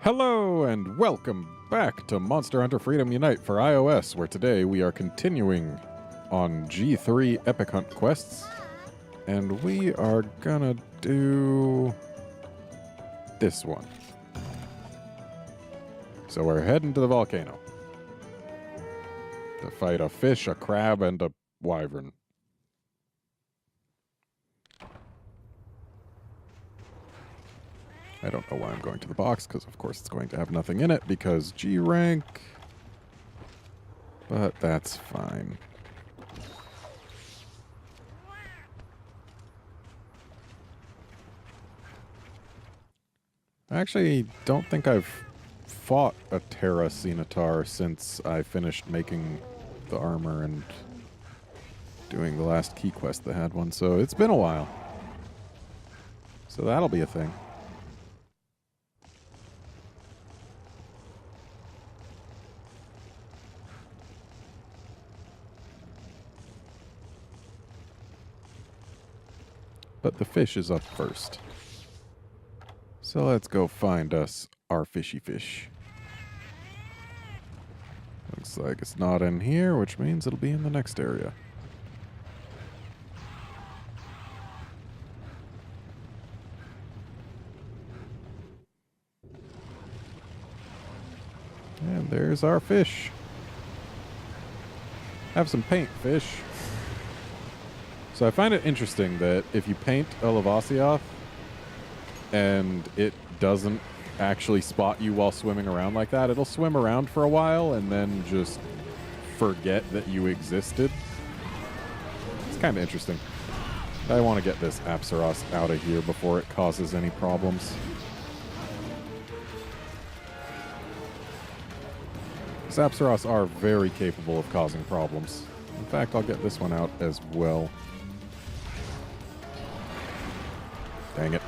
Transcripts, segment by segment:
Hello and welcome back to Monster Hunter Freedom Unite for iOS, where today we are continuing on G3 Epic Hunt quests, and we are gonna do this one. So we're heading to the volcano to fight a fish, a crab, and a wyvern. I don't know why I'm going to the box, because of course it's going to have nothing in it, because G rank. But that's fine. I actually don't think I've fought a Terra Cenotar since I finished making the armor and doing the last key quest that had one, so it's been a while. So that'll be a thing. But the fish is up first. So let's go find us our fishy fish. Looks like it's not in here, which means it'll be in the next area. And there's our fish. Have some paint, fish. So I find it interesting that if you paint a Lavasioth and it doesn't actually spot you while swimming around like that, it'll swim around for a while and then just forget that you existed. It's kind of interesting. I want to get this Apsaros out of here before it causes any problems. These Apsaros are very capable of causing problems. In fact, I'll get this one out as well. Dang it.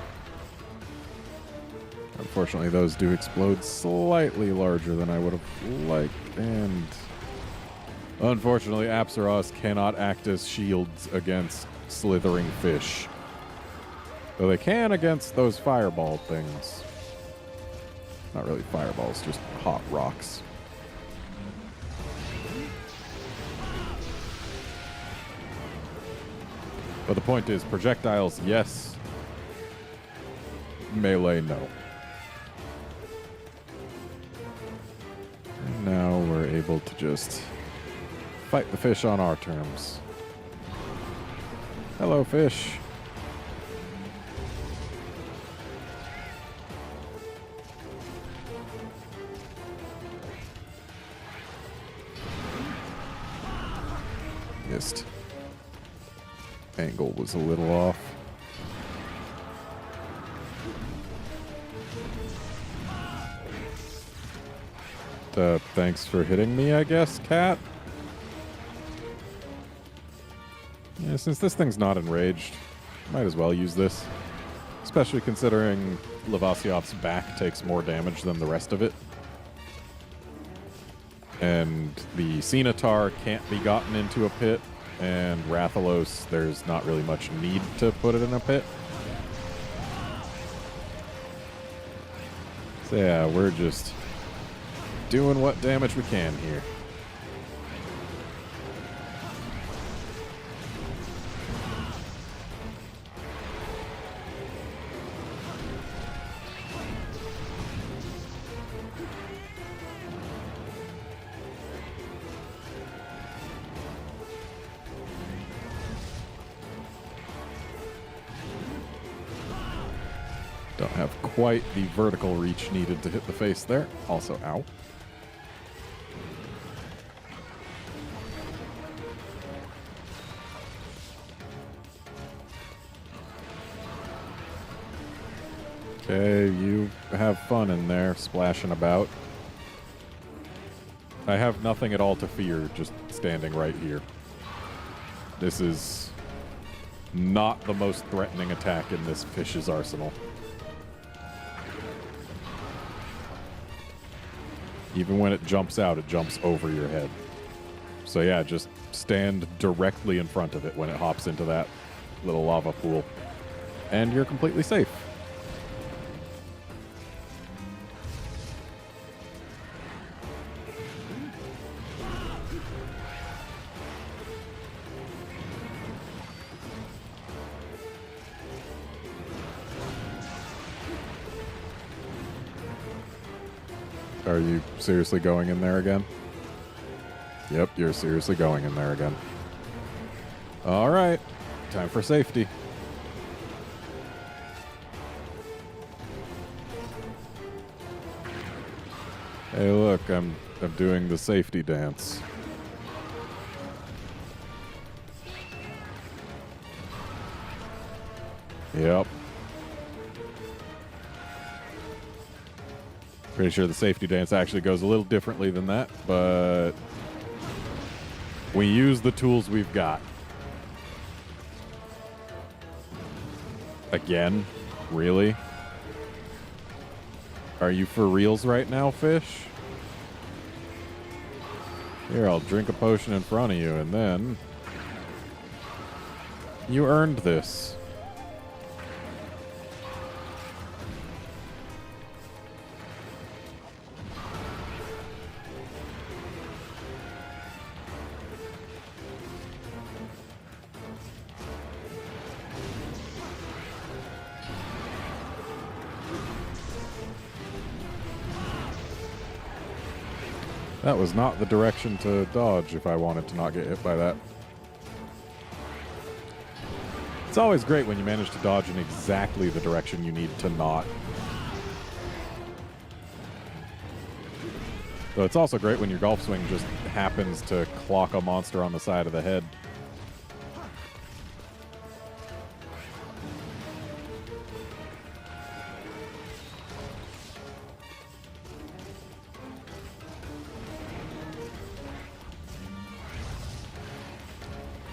Unfortunately, those do explode slightly larger than I would have liked, and unfortunately, Apsaros cannot act as shields against slithering fish. Though they can against those fireball things. Not really fireballs, just hot rocks. But the point is, projectiles, yes. Melee, no. And now we're able to just fight the fish on our terms. Hello, fish. Missed. Angle was a little off. Thanks for hitting me, I guess, cat. Yeah, since this thing's not enraged, might as well use this. Especially considering Lavasioth's back takes more damage than the rest of it. And the Cenotar can't be gotten into a pit, and Rathalos, there's not really much need to put it in a pit. So yeah, we're just doing what damage we can here. Don't have quite the vertical reach needed to hit the face there. Also, ow. Okay, you have fun in there, splashing about. I have nothing at all to fear, just standing right here. This is not the most threatening attack in this fish's arsenal. Even when it jumps out, it jumps over your head. So yeah, just stand directly in front of it when it hops into that little lava pool. And you're completely safe. Are you seriously going in there again? Yep, you're seriously going in there again. All right. Time for safety. Hey, look, I'm doing the safety dance. Yep. Pretty sure the safety dance actually goes a little differently than that, but we use the tools we've got. Again? Really? Are you for reals right now, fish? Here, I'll drink a potion in front of you, and then you earned this. That was not the direction to dodge if I wanted to not get hit by that. It's always great when you manage to dodge in exactly the direction you need to not. Though it's also great when your golf swing just happens to clock a monster on the side of the head.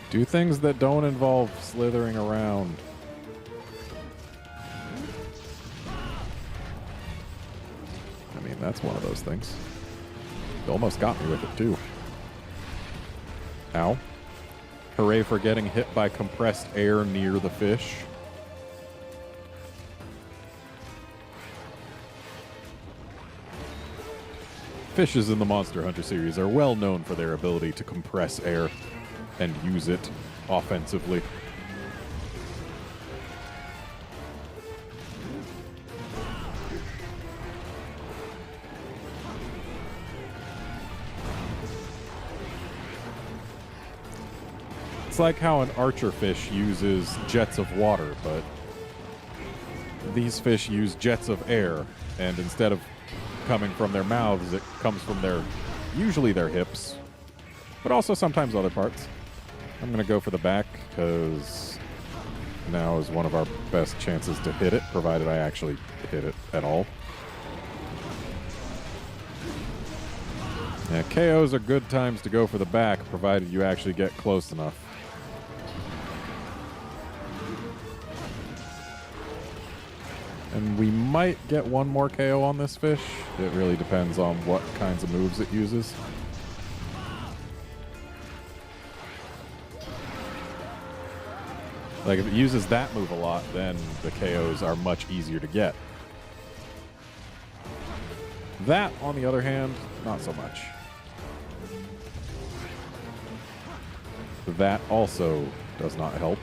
Do things that don't involve slithering around. I mean, that's one of those things. You almost got me with it, too. Ow. Hooray for getting hit by compressed air near the fish. Fishes in the Monster Hunter series are well known for their ability to compress air and use it offensively. It's like how an archer fish uses jets of water, but these fish use jets of air, and instead of coming from their mouths, it comes from usually their hips, but also sometimes other parts. I'm going to go for the back, because now is one of our best chances to hit it, provided I actually hit it at all. Yeah, KOs are good times to go for the back, provided you actually get close enough. And we might get one more KO on this fish. It really depends on what kinds of moves it uses. Like, if it uses that move a lot, then the KOs are much easier to get. That, on the other hand, not so much. That also does not help,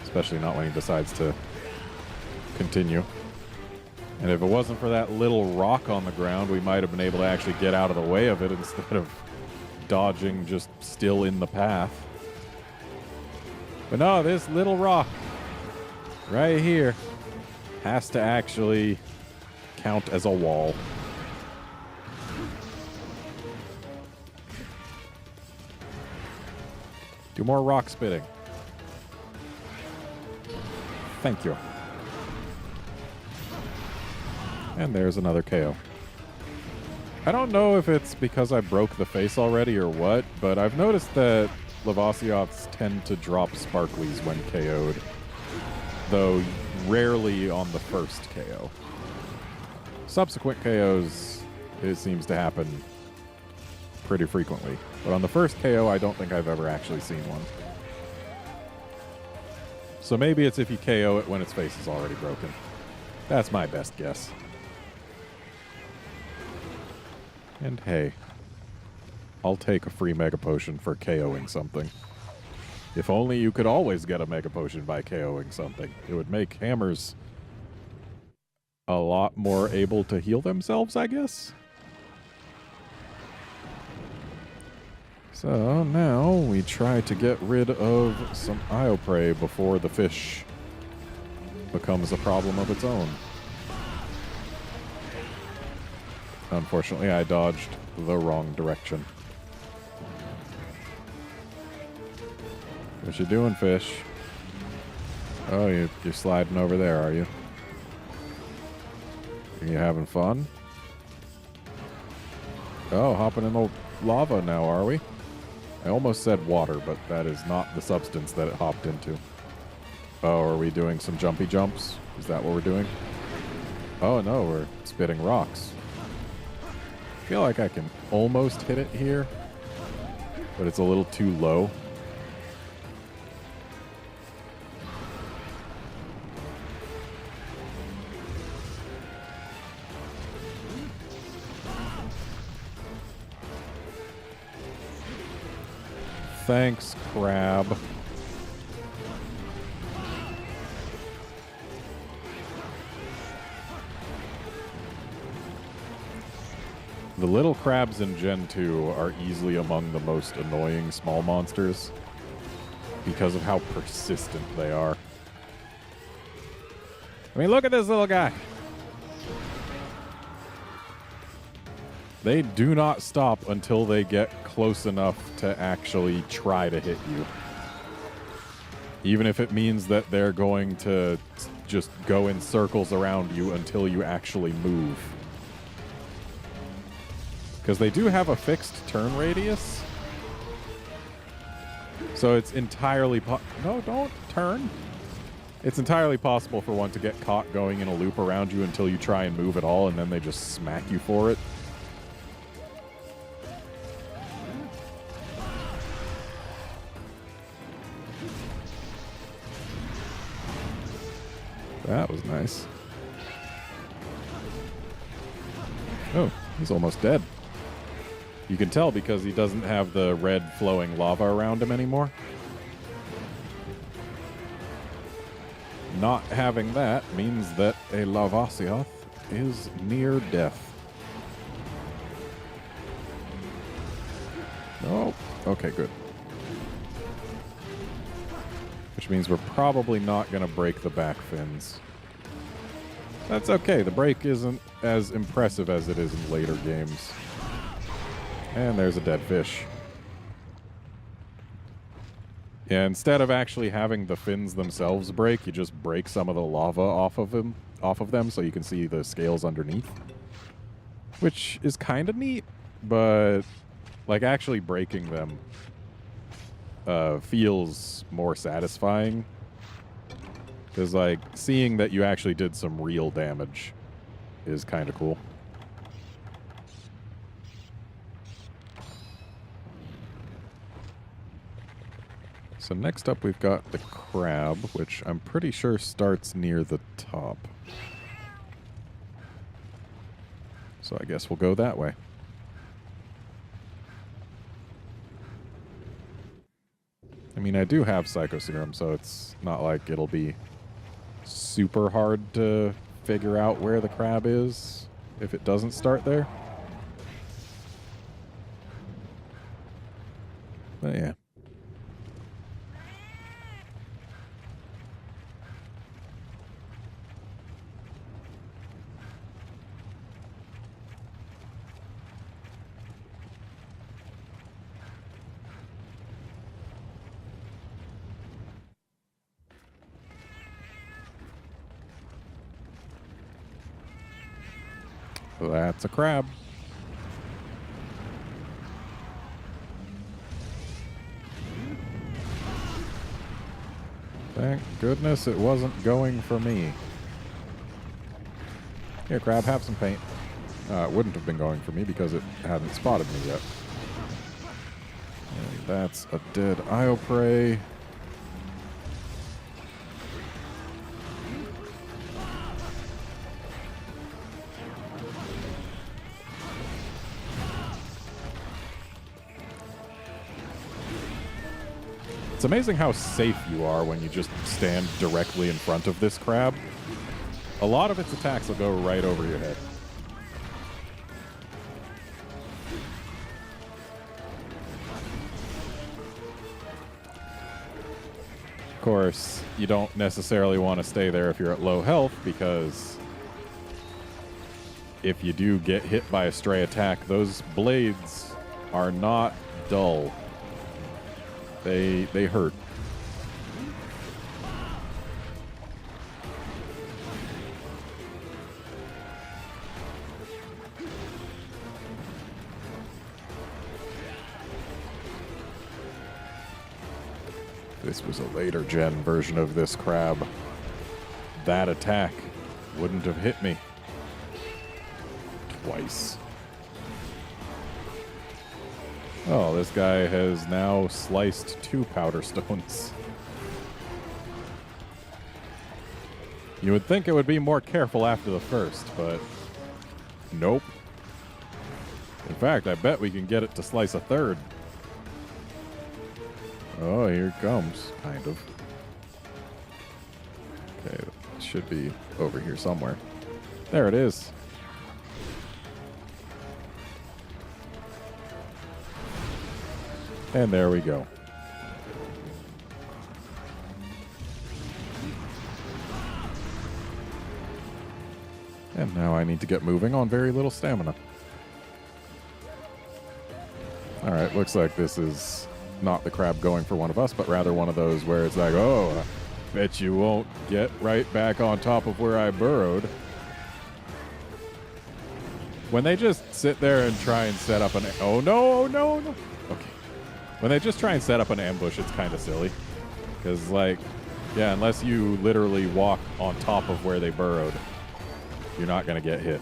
especially not when he decides to continue. And if it wasn't for that little rock on the ground, we might have been able to actually get out of the way of it instead of dodging just still in the path. But no, this little rock right here has to actually count as a wall. Do more rock spitting. Thank you. And there's another KO. I don't know if it's because I broke the face already or what, but I've noticed that Lavasioths tend to drop sparklies when KO'd, though rarely on the first KO. Subsequent KOs, it seems to happen pretty frequently. But on the first KO, I don't think I've ever actually seen one. So maybe it's if you KO it when its face is already broken. That's my best guess. And hey, I'll take a free Mega Potion for KOing something. If only you could always get a Mega Potion by KOing something. It would make hammers a lot more able to heal themselves, I guess? So now we try to get rid of some Io prey before the fish becomes a problem of its own. Unfortunately, I dodged the wrong direction. What you doing, fish? Oh, you're sliding over there, are you? Are you having fun? Oh, hopping in the lava now, are we? I almost said water, but that is not the substance that it hopped into. Oh, are we doing some jumpy jumps? Is that what we're doing? Oh, no, we're spitting rocks. I feel like I can almost hit it here, but it's a little too low. Thanks, crab. The little crabs in Gen 2 are easily among the most annoying small monsters because of how persistent they are. I mean, look at this little guy. They do not stop until they get close enough to actually try to hit you. Even if it means that they're going to just go in circles around you until you actually move. Because they do have a fixed turn radius. So it's entirely no, don't turn. It's entirely possible for one to get caught going in a loop around you until you try and move at all, and then they just smack you for it. That was nice. Oh, he's almost dead. You can tell because he doesn't have the red flowing lava around him anymore. Not having that means that a Lavasioth is near death. Oh, okay, good. Which means we're probably not going to break the back fins. That's okay. The break isn't as impressive as it is in later games. And there's a dead fish. Yeah, instead of actually having the fins themselves break, you just break some of the lava off of them so you can see the scales underneath. Which is kind of neat, but like actually breaking them feels more satisfying. Because like seeing that you actually did some real damage is kind of cool. So next up we've got the crab, which I'm pretty sure starts near the top. So I guess we'll go that way. I mean, I do have Psycho Serum, so it's not like it'll be super hard to figure out where the crab is if it doesn't start there. But yeah. That's a crab. Thank goodness it wasn't going for me. Here, crab, have some paint. It wouldn't have been going for me because it hadn't spotted me yet. And that's a dead Io prey. It's amazing how safe you are when you just stand directly in front of this crab. A lot of its attacks will go right over your head. course, you don't necessarily want to stay there if you're at low health, because if you do get hit by a stray attack, those blades are not dull. They hurt. This was a later gen version of this crab. That attack wouldn't have hit me twice. Oh, this guy has now sliced 2 powder stones. You would think it would be more careful after the first, but nope. In fact, I bet we can get it to slice a 3rd. Oh, here it comes, kind of. Okay, it should be over here somewhere. There it is. And there we go. And now I need to get moving on very little stamina. Alright, looks like this is not the crab going for one of us, but rather one of those where it's like, oh, I bet you won't get right back on top of where I burrowed. When they just sit there and try and set up an... Oh, no, no, no. Okay. When they just try and set up an ambush, it's kind of silly. Because, like, yeah, unless you literally walk on top of where they burrowed, you're not going to get hit.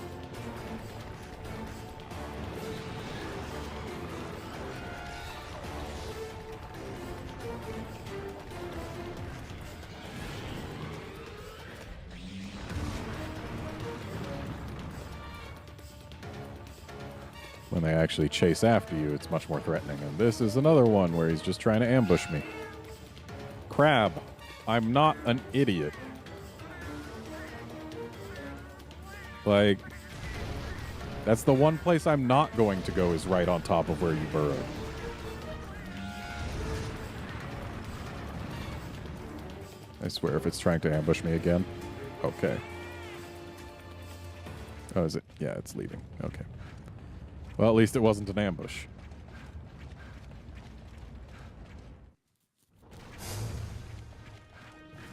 When they actually chase after you, it's much more threatening. And this is another one where he's just trying to ambush me. Crab, I'm not an idiot. Like, that's the one place I'm not going to go, is right on top of where you burrowed. I swear, if it's trying to ambush me again. Okay. Oh, is it? Yeah, it's leaving. Okay. Well, at least it wasn't an ambush.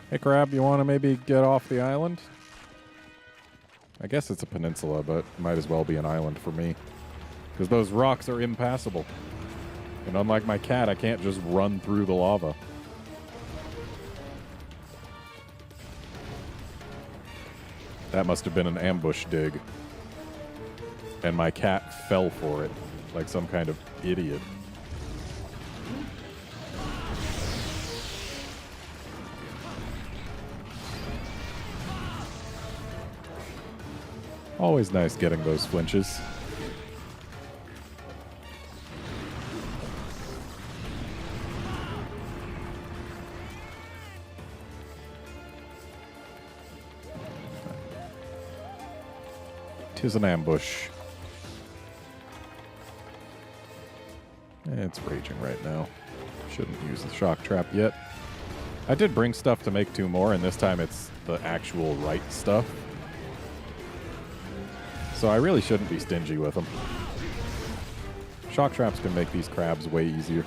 Hey, Crab, you want to maybe get off the island? I guess it's a peninsula, but it might as well be an island for me. Because those rocks are impassable. And unlike my cat, I can't just run through the lava. That must have been an ambush dig. And my cat fell for it, like some kind of idiot. Always nice getting those flinches. Tis an ambush. It's raging right now. Shouldn't use the shock trap yet. I did bring stuff to make 2 more, and this time it's the actual right stuff. So I really shouldn't be stingy with them. Shock traps can make these crabs way easier.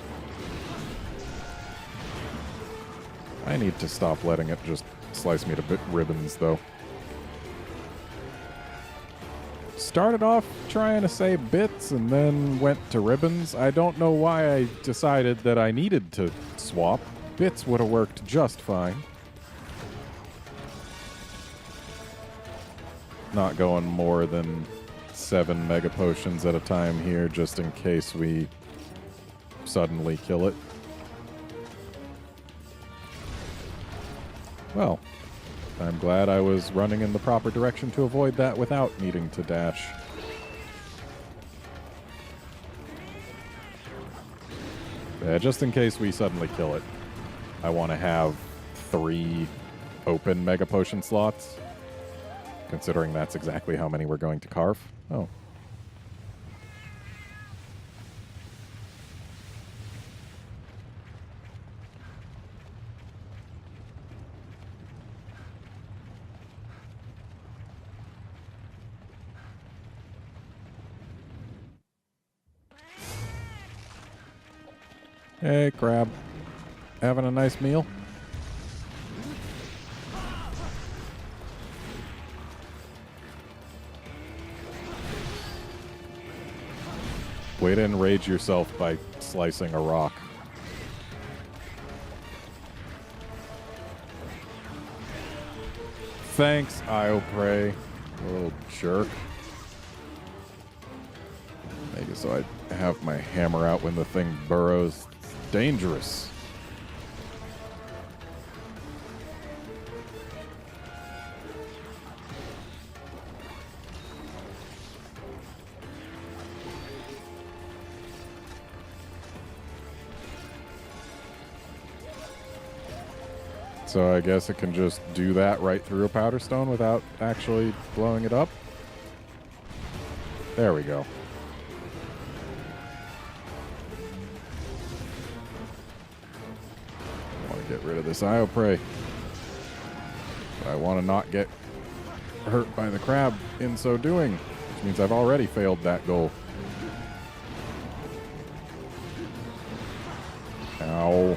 I need to stop letting it just slice me to ribbons, though. Started off trying to say bits and then went to ribbons. I don't know why I decided that I needed to swap. Bits would have worked just fine. Not going more than 7 mega potions at a time here, just in case we suddenly kill it. Well, I'm glad I was running in the proper direction to avoid that without needing to dash. Yeah, just in case we suddenly kill it, I want to have 3 open mega potion slots, considering that's exactly how many we're going to carve. Oh. Hey, crab. Having a nice meal? Way to enrage yourself by slicing a rock. Thanks, Ioprey. Little jerk. Make it so I have my hammer out when the thing burrows. It's dangerous. So I guess it can just do that right through a powder stone without actually blowing it up. There we go. I want to get rid of this Ioprey. But I want to not get hurt by the crab in so doing, which means I've already failed that goal. Ow.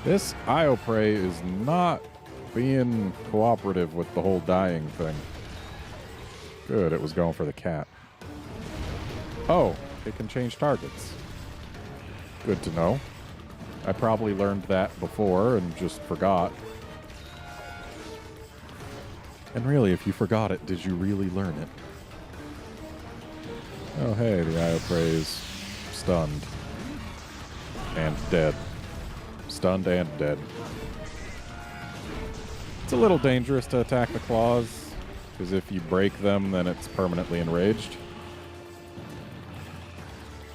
This Ioprey is not being cooperative with the whole dying thing. Good, it was going for the cat. Oh, it can change targets. Good to know. I probably learned that before and just forgot. And really, if you forgot it, did you really learn it? Oh hey, the Ioprey is stunned. And dead. Stunned and dead. It's a little dangerous to attack the claws, because if you break them, then it's permanently enraged.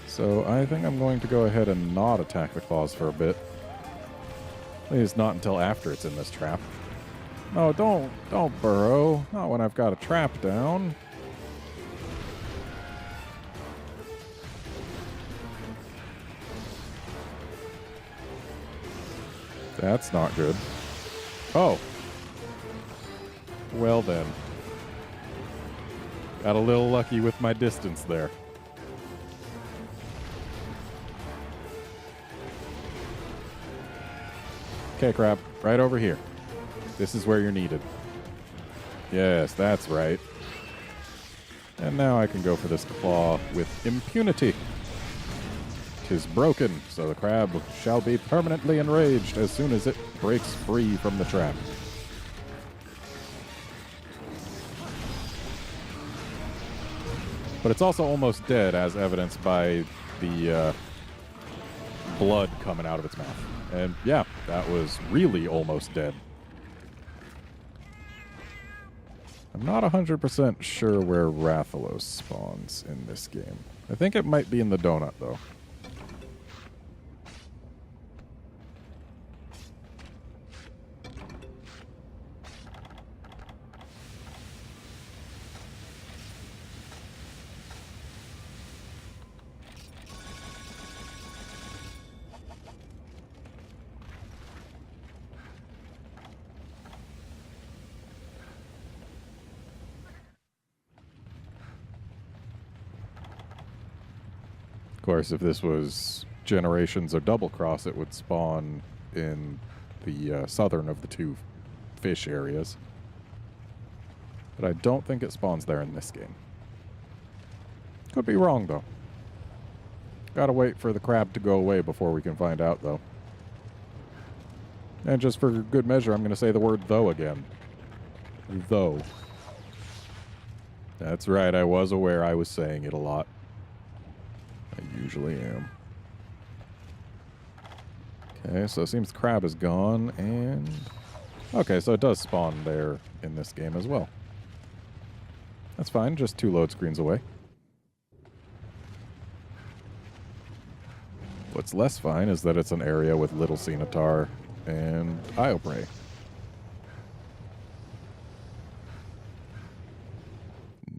So I think I'm going to go ahead and not attack the claws for a bit. At least not until after it's in this trap. No, don't burrow. Not when I've got a trap down. That's not good. Oh. Well then. Got a little lucky with my distance there. Okay, crab. Right over here. This is where you're needed. Yes, that's right. And now I can go for this claw with impunity. 'Tis broken, so the crab shall be permanently enraged as soon as it breaks free from the trap. But it's also almost dead, as evidenced by the blood coming out of its mouth. And yeah, that was really almost dead. I'm not 100% sure where Rathalos spawns in this game. I think it might be in the donut, though. Of course, if this was Generations or Double Cross, it would spawn in the southern of the two fish areas. But I don't think it spawns there in this game. Could be wrong, though. Gotta wait for the crab to go away before we can find out, though. And just for good measure, I'm going to say the word though again. Though. That's right, I was aware I was saying it a lot. I usually am. Okay, so it seems the crab is gone, and... Okay, so it does spawn there in this game as well. That's fine, just 2 load screens away. What's less fine is that it's an area with Little Cenotar and Ioprey.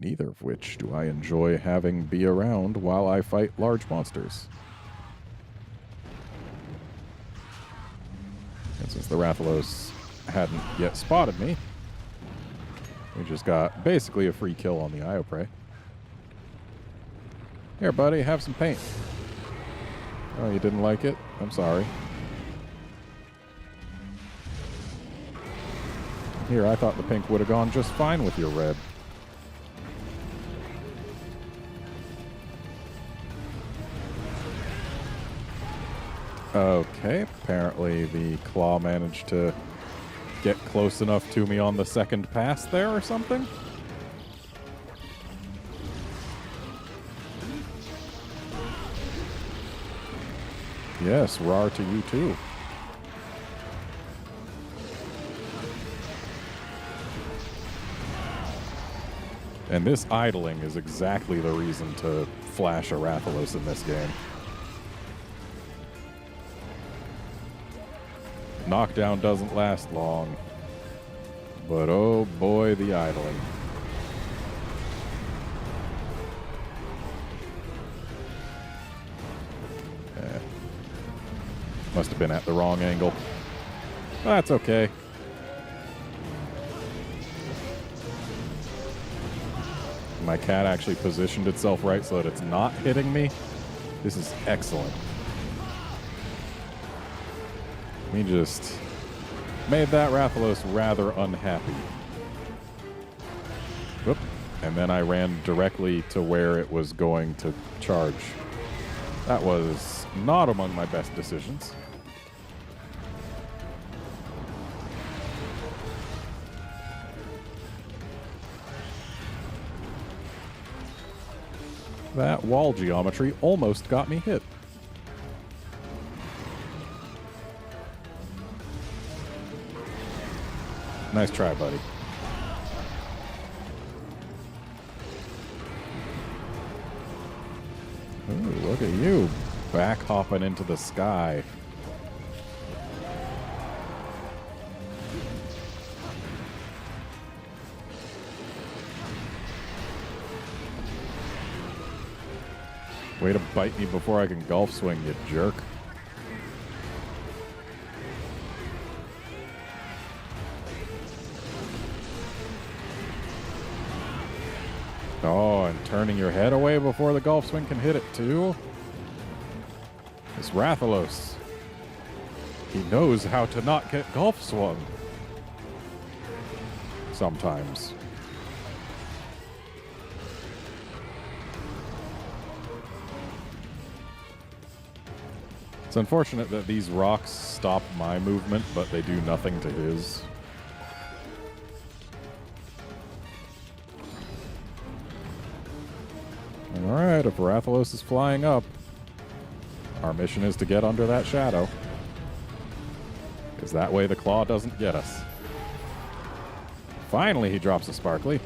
Neither of which do I enjoy having be around while I fight large monsters. And since the Rathalos hadn't yet spotted me, we just got basically a free kill on the Ioprey. Here, buddy, have some paint. Oh, you didn't like it? I'm sorry. Here, I thought the pink would have gone just fine with your red. Okay, apparently the claw managed to get close enough to me on the second pass there or something. Yes, rar to you too. And this idling is exactly the reason to flash a Rathalos in this game. Knockdown doesn't last long, but oh boy, the idling. Must have been at the wrong angle. That's okay. My cat actually positioned itself right so that it's not hitting me. This is excellent. We just made that Rathalos rather unhappy. Whoop. And then I ran directly to where it was going to charge. That was not among my best decisions. That wall geometry almost got me hit. Nice try, buddy. Ooh, look at you, back hopping into the sky. Way to bite me before I can golf swing, you jerk. Oh, and turning your head away before the golf swing can hit it, too? This Rathalos. He knows how to not get golf swung. Sometimes. It's unfortunate that these rocks stop my movement, but they do nothing to his. Alright, if Rathalos is flying up, our mission is to get under that shadow. Because that way the claw doesn't get us. Finally, he drops a sparkly.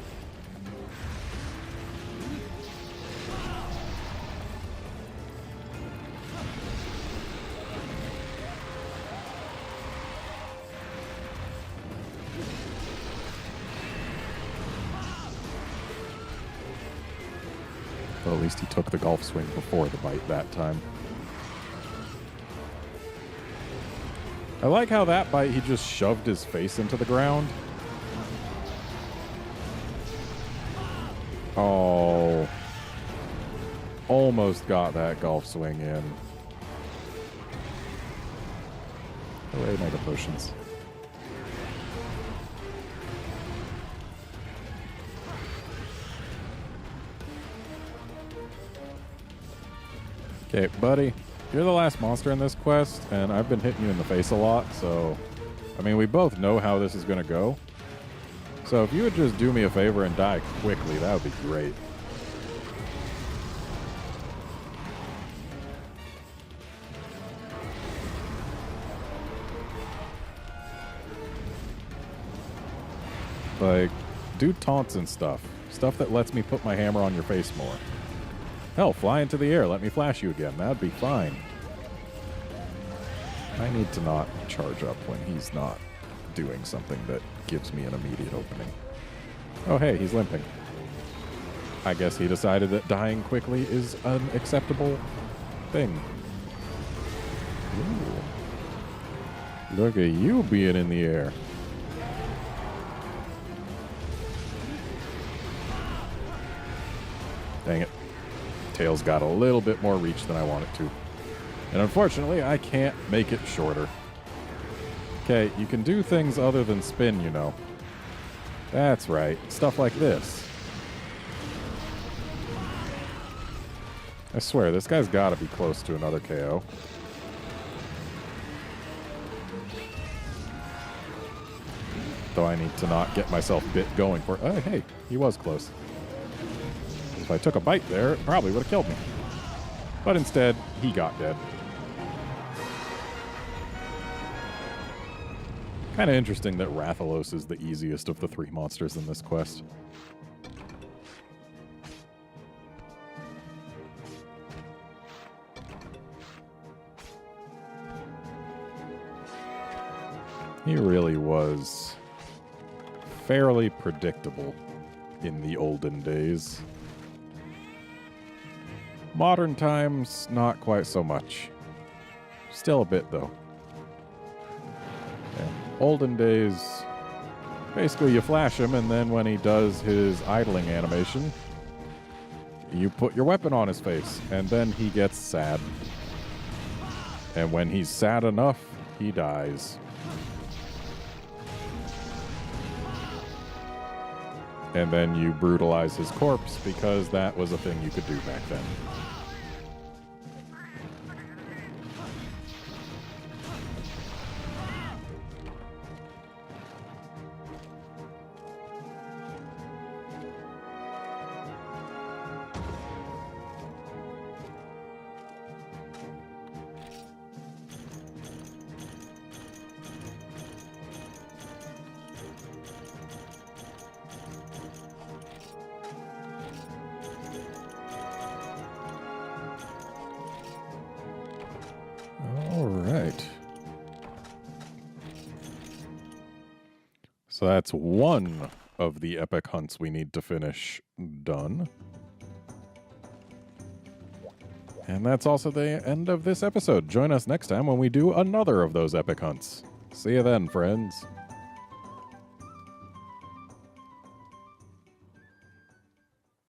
Well, at least he took the golf swing before the bite that time. I like how that bite, he just shoved his face into the ground. Oh. Almost got that golf swing in. Away, Mega Potions. Okay, buddy, you're the last monster in this quest, and I've been hitting you in the face a lot, so... I mean, we both know how this is going to go. So if you would just do me a favor and die quickly, that would be great. Like, do taunts and stuff. Stuff that lets me put my hammer on your face more. Hell, fly into the air. Let me flash you again. That'd be fine. I need to not charge up when he's not doing something that gives me an immediate opening. Oh, hey, he's limping. I guess he decided that dying quickly is an acceptable thing. Ooh. Look at you being in the air. Dang it. Tail's got a little bit more reach than I want it to. And unfortunately, I can't make it shorter. Okay, you can do things other than spin, you know. That's right. Stuff like this. I swear, this guy's got to be close to another KO. Though I need to not get myself bit going for... Oh, hey, he was close. If I took a bite there, it probably would have killed me. But instead, he got dead. Kind of interesting that Rathalos is the easiest of the 3 monsters in this quest. He really was fairly predictable in the olden days. Modern times, not quite so much. Still a bit, though. Yeah. Olden days, basically you flash him, and then when he does his idling animation, you put your weapon on his face, and then he gets sad. And when he's sad enough, he dies. And then you brutalize his corpse, because that was a thing you could do back then. So that's one of the epic hunts we need to finish done. And that's also the end of this episode. Join us next time when we do another of those epic hunts. See you then, friends.